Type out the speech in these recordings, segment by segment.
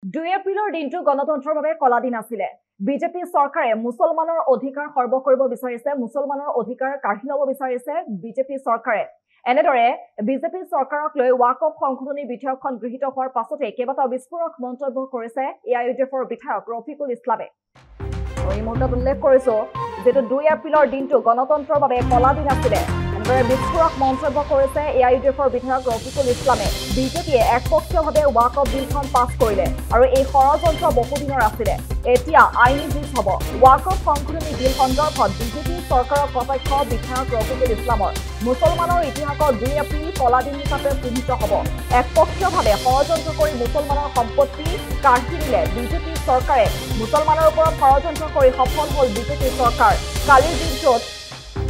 2 এপ্ৰিলৰ দিনটো গণতন্ত্ৰৰ বাবে কলা দিন আছিল। বিজেপি চৰকাৰে মুছলমানৰ অধিকাৰ সৰ্ব কৰিব বিচাৰিছে, মুছলমানৰ অধিকাৰ কাঢ়ি ল'ব বিচাৰিছে বিজেপি চৰকাৰে। এনেদৰে বিজেপি চৰকাৰক লৈ ৱাকফ সংশোধনী বিধেয়কখন গৃহীত হোৱাৰ পাছতে কেইবাটাও বিস্ফোৰক মন্তব্য কৰিছে এআইইউডিএফৰ বিধায়ক ৰফিকুল ইছলামে। এই মুহূৰ্তত উল্লেখ কৰিছো যেটো 2 এপ্ৰিলৰ দিনটো গণতন্ত্ৰৰ বাবে কলা দিন আছিল। বিস্ফোৰক মন্তব্য কৰিছে এআইইউডিএফৰ বিধায়ক ৰফিকুল ইছলামে। বিজেপিয়ে একপক্ষীয়ভাৱে ৱাকফ বিলখন পাছ কৰিলে আৰু এই ষড়যন্ত্ৰ বহুদিনৰ আছিল। এতিয়া আইনী যুঁজ হ'ব। ৱাকফ সংশোধনী বিল সন্দৰ্ভত বিজেপি চৰকাৰৰ কটাক্ষ বিধায়ক ৰফিকুল ইছলামৰ। মুছলমানৰ ইতিহাসত 2 এপ্ৰিল কলা দিন হিচাপে চিহ্নিত হ'ব। একপক্ষীয়ভাৱে ষড়যন্ত্ৰ কৰি মুছলমানৰ সম্পত্তি কাঢ়ি নিলে বিজেপি চৰকাৰে। মুছলমানৰ ওপৰত ষড়যন্ত্ৰ কৰি সফল হ'ল বিজেপি চৰকাৰ। কালিৰ দিনটোত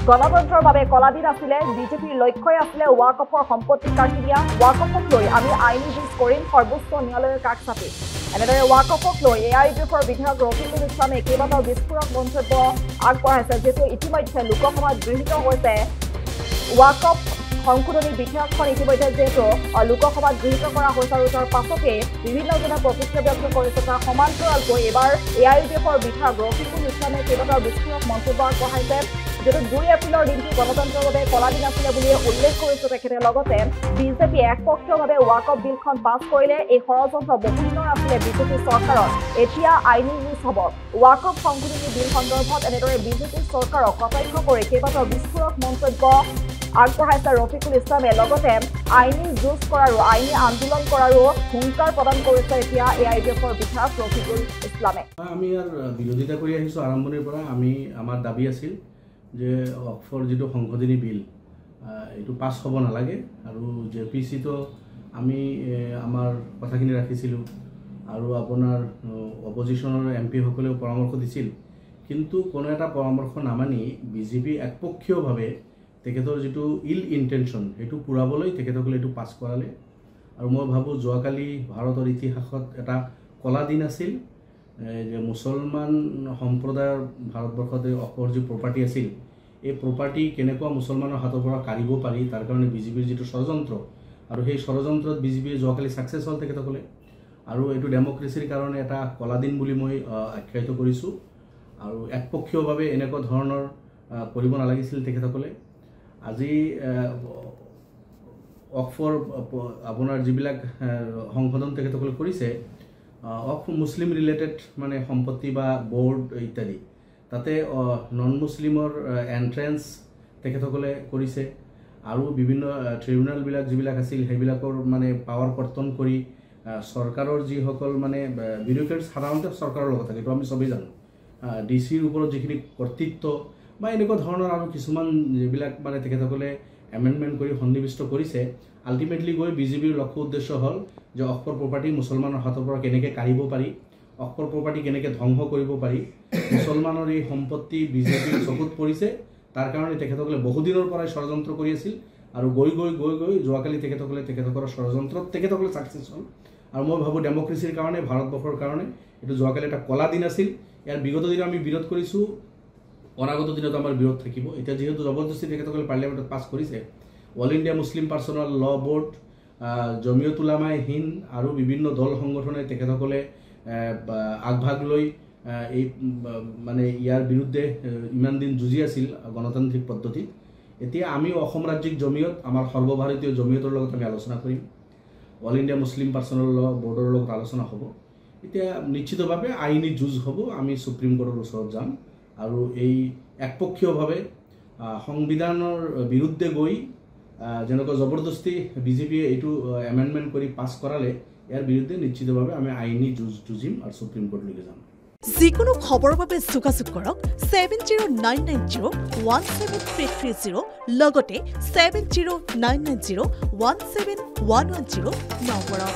গণতন্ত্ৰৰ বাবে কলা দিন আছিল। বিজেপিৰ লক্ষ্যই আছিল ৱাকফৰ সম্পত্তি কাঢ়ি দিয়া। ৱাকফক লৈ আমি আইনী যুঁজ কৰিম, সৰ্বোচ্চ ন্যায়ালয়ৰ কাষ চাপি। এনেদৰে ৱাকফক লৈ এআইইউডিএফৰ বিধায়ক ৰফিকুল ইছলামে কেইবাটাও বিস্ফোৰক মন্তব্য আগবঢ়াইছে, যিটো ইতিমধ্যে লোকসভাত গৃহীত হৈছে। ৱাকফ সংশোধনী বিধেয়কখন ইতিমধ্যে যিহেতু লোকসভাত গৃহীত কৰা হৈছে আৰু তাৰ পাছতে বিভিন্নজনে প্ৰতিক্ৰিয়া ব্যক্ত কৰিছে। তাৰ সমান্তৰালকৈ এইবাৰ এআইইউডিএফৰ বিধায়ক ৰফিকুল ইছলামে কেইবাটাও বিস্ফোৰক মন্তব্য আগবঢ়াইছে, যেটো 2 এপ্ৰিলৰ দিনটো গণতন্ত্ৰৰ বাবে কলা দিন আছিল বুলি উল্লেখ কৰিছে তেখেতে। লগতে বিজেপিয়ে একপক্ষীয়ভাৱে ৱাকফ বিলখন পাছ কৰিলে। এই ষড়যন্ত্ৰ বহুদিনৰ আছিল বিজেপি চৰকাৰৰ। এতিয়া আইনী যুঁজ হ'ব। ৱাকফ সংশোধনী বিল সন্দৰ্ভত এনেদৰে বিজেপি চৰকাৰক কটাক্ষ কৰি কেইবাটাও বিস্ফোৰক মন্তব্য আগবঢ়াইছে ৰফিকুল ইছলামে। লগতে আইনী যুঁজ কৰাৰো আইনী আন্দোলন কৰাৰো হুংকাৰ প্ৰদান কৰিছে এতিয়া এআইইউডিএফৰ বিধায়ক ৰফিকুল ইছলামে। আমি ইয়াৰ বিৰোধিতা কৰি আহিছোঁ আৰম্ভণিৰ পৰা। আমাৰ দাবী আছিল যে ৱকফৰ যিটো সংশোধনী বিল এইটো পাছ হ'ব নালাগে আৰু জেপিচিটো আমি আমাৰ কথাখিনি ৰাখিছিলোঁ আৰু আপোনাৰ অপজিশ্যনৰ এমপিসকলেও পৰামৰ্শ দিছিল। কিন্তু কোনো এটা পৰামৰ্শ নামানি বিজেপি একপক্ষীয়ভাৱে তেখেতৰ যিটো ইনটেনশ্যন সেইটো পূৰাবলৈ তেখেতসকলে এইটো পাছ কৰালে। আৰু মই ভাবোঁ যোৱাকালি ভাৰতৰ ইতিহাসত এটা কলা দিন আছিল যে মুছলমান সম্প্ৰদায়ৰ ভাৰতবৰ্ষত ৱকফৰ যি প্ৰপাৰ্টি আছিল, এই প্ৰপাৰ্টি কেনেকুৱা মুছলমানৰ হাতৰ পৰা কাঢ়িব পাৰি তাৰ কাৰণে বিজেপিৰ যিটো ষড়যন্ত্ৰ, আৰু সেই ষড়যন্ত্ৰত বিজেপিৰ যোৱাকালি ছাকচেছ হ'ল তেখেতসকলে। আৰু এইটো ডেমক্ৰেচিৰ কাৰণে এটা কলা দিন বুলি মই আখ্যায়িত কৰিছোঁ। আৰু একপক্ষীয়ভাৱে এনেকুৱা ধৰণৰ কৰিব নালাগিছিল তেখেতসকলে। আজি ৱকফৰ আপোনাৰ যিবিলাক সংশোধন তেখেতসকলে কৰিছে, ৱকফ মুছলিম ৰিলেটেড মানে সম্পত্তি বা বৰ্ড ইত্যাদি, তাতে নন মুছলিমৰ এণ্ট্ৰেঞ্চ তেখেতসকলে কৰিছে। আৰু বিভিন্ন ট্ৰিবিউনেলবিলাক যিবিলাক আছিল সেইবিলাকৰ মানে পাৱাৰ কৰ্তন কৰি চৰকাৰৰ যিসকল মানে বিউৰ'ক্ৰেটছ সাধাৰণতে চৰকাৰৰ লগত থাকে, এইটো আমি চবেই জানো। ডিচিৰ ওপৰত যিখিনি কৰ্তৃত্ব বা এনেকুৱা ধৰণৰ আৰু কিছুমান যিবিলাক মানে তেখেতসকলে এমেণ্ডমেণ্ট কৰি সন্নিৱিষ্ট কৰিছে, আল্টিমেটলি গৈ বিজেপিৰ লক্ষ্য উদ্দেশ্য হ'ল যে ৱকফৰ প্ৰপাৰ্টি মুছলমানৰ হাতৰ পৰা কেনেকৈ কাঢ়িব পাৰি, ৱকফৰ প্ৰপাৰ্টি কেনেকৈ ধ্বংস কৰিব পাৰি। মুছলমানৰ এই সম্পত্তি বিজেপিৰ চকুত পৰিছে, তাৰ কাৰণে তেখেতসকলে বহুদিনৰ পৰাই ষড়যন্ত্ৰ কৰি আছিল। আৰু গৈ যোৱাকালি তেখেতসকলৰ ষড়যন্ত্ৰত তেখেতসকলে ছাকচেছ হ'ল। আৰু মই ভাবোঁ ডেমক্ৰেচিৰ কাৰণে, ভাৰতবৰ্ষৰ কাৰণে এইটো যোৱাকালি এটা কলা দিন আছিল। ইয়াৰ বিগত দিনত আমি বিৰোধ কৰিছোঁ, অনাগত দিনত আমাৰ বিৰোধ থাকিব। এতিয়া যিহেতু জবৰদস্তি তেখেতসকলে পাৰ্লিয়ামেণ্টত পাছ কৰিছে, অল ইণ্ডিয়া মুছলিম পাৰ্চনেল ল বৰ্ড, জমিয়ত উলামায়ে হিন্দ আৰু বিভিন্ন দল সংগঠনে তেখেতসকলে আগভাগ লৈ এই মানে ইয়াৰ বিৰুদ্ধে ইমান দিন যুঁজি আছিল গণতান্ত্ৰিক পদ্ধতিত। এতিয়া আমি অসম ৰাজ্যিক জমিয়ত, আমাৰ সৰ্বভাৰতীয় জমিয়তৰ লগত আমি আলোচনা কৰিম। অল ইণ্ডিয়া মুছলিম পাৰ্চনেল ল বৰ্ডৰ লগত আলোচনা হ'ব। এতিয়া নিশ্চিতভাৱে আইনী যুঁজ হ'ব। আমি সুপ্ৰিম কোৰ্টৰ ওচৰত যাম আৰু এই একপক্ষীয়ভাৱে সংবিধানৰ বিৰুদ্ধে গৈ যেনেকৈ জবৰদস্তি বিজেপিয়ে এইটো এমেণ্ডমেণ্ট কৰি পাছ কৰালে, ইয়াৰ বিৰুদ্ধে নিশ্চিতভাৱে আমি আইনী যুঁজ যুঁজিম আৰু সুপ্ৰিম কোৰ্টলৈকে যাম। যিকোনো খবৰৰ বাবে যোগাযোগ কৰক 7099017330 লগতে 7099017110 নম্বৰত।